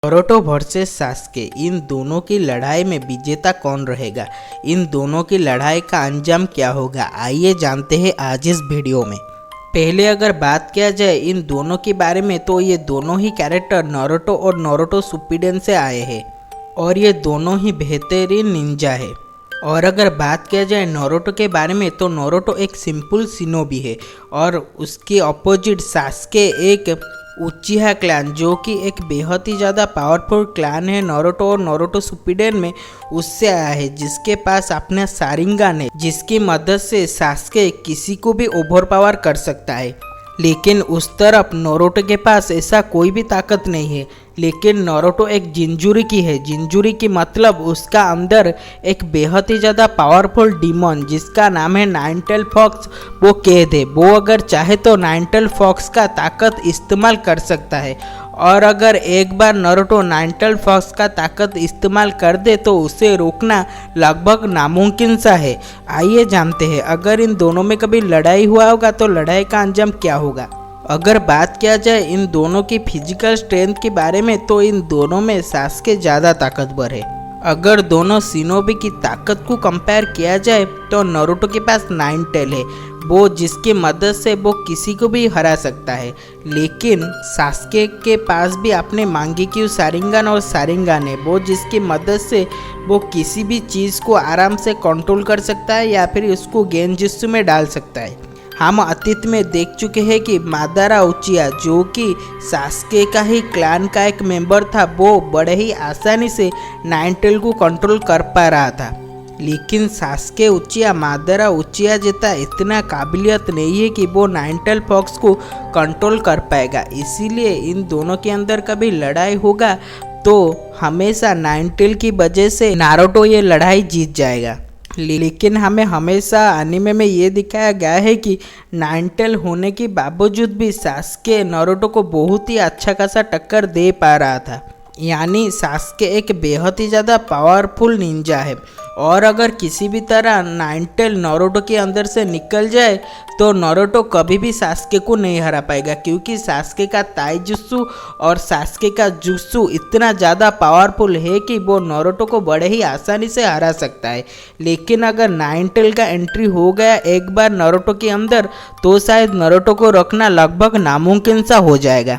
Naruto versus Sasuke, इन दोनों की लड़ाई में विजेता कौन रहेगा, इन दोनों की लड़ाई का अंजाम क्या होगा, आइए जानते हैं आज इस वीडियो में। पहले अगर बात किया जाए इन दोनों के बारे में तो ये दोनों ही कैरेक्टर नारुतो और नारुतो शिपुडेन से आए हैं और ये दोनों ही बेहतरीन निंजा है। और अगर बात किया जाए नारुतो के बारे में तो नारुतो एक सिंपल शिनोबी है और उसके ऑपोजिट सास्के एक उचिहा क्लैन जो कि एक बेहद ही ज़्यादा पावरफुल क्लैन है नारुतो और नारुतो शिपुडेन में, उससे आया है जिसके पास अपना शारिंगन है जिसकी मदद से सास्के किसी को भी ओवर पावर कर सकता है। लेकिन उस तरफ नारुतो के पास ऐसा कोई भी ताकत नहीं है। लेकिन नारुतो एक जिंजुरी है, जिंजुरी की मतलब उसका अंदर एक बेहद ही ज़्यादा पावरफुल डीमन जिसका नाम है नाइन टेल फॉक्स वो कैद है। वो अगर चाहे तो नाइन टेल फॉक्स का ताकत इस्तेमाल कर सकता है और अगर एक बार नारुतो नाइन टेल फॉक्स का ताकत इस्तेमाल कर दे तो उसे रोकना लगभग नामुमकिन सा है। आइए जानते हैं अगर इन दोनों में कभी लड़ाई हुआ होगा तो लड़ाई का अंजाम क्या होगा। अगर बात किया जाए इन दोनों की फिजिकल स्ट्रेंथ के बारे में तो इन दोनों में सास्के ज़्यादा ताकतवर है। अगर दोनों शिनोबी की ताकत को कंपेयर किया जाए तो नारुतो के पास नाइन टेल है वो जिसकी मदद से वो किसी को भी हरा सकता है। लेकिन सास्के के पास भी अपने मांगेक्यू शारिंगन और शारिंगन है वो जिसकी मदद से वो किसी भी चीज़ को आराम से कंट्रोल कर सकता है या फिर उसको गेंजुत्सु में डाल सकता है। हम अतीत में देख चुके हैं कि मादारा उचिहा जो कि सास्के का ही क्लैन का एक मेंबर था वो बड़े ही आसानी से नाइन टेल को कंट्रोल कर पा रहा था। लेकिन सास्के उचिहा मादारा उचिहा जैसा इतना काबिलियत नहीं है कि वो नाइन टेल फॉक्स को कंट्रोल कर पाएगा। इसीलिए इन दोनों के अंदर कभी लड़ाई होगा तो हमेशा नाइन टेल की वजह से नारुतो ये लड़ाई जीत जाएगा। लेकिन हमें हमेशा एनीमे में ये दिखाया गया है कि नाइन टेल होने के बावजूद भी सास्के नारुतो को बहुत ही अच्छा खासा टक्कर दे पा रहा था। यानी सास्के एक बेहद ही ज़्यादा पावरफुल निंजा है और अगर किसी भी तरह नाइन टेल नारुतो के अंदर से निकल जाए तो नारुतो कभी भी सास्के को नहीं हरा पाएगा क्योंकि सास्के का ताइजुत्सु और सास्के का जुत्सु इतना ज़्यादा पावरफुल है कि वो नारुतो को बड़े ही आसानी से हरा सकता है। लेकिन अगर नाइन टेल का एंट्री हो गया एक बार नारुतो के अंदर तो शायद नारुतो को रोकना लगभग नामुमकिन सा हो जाएगा।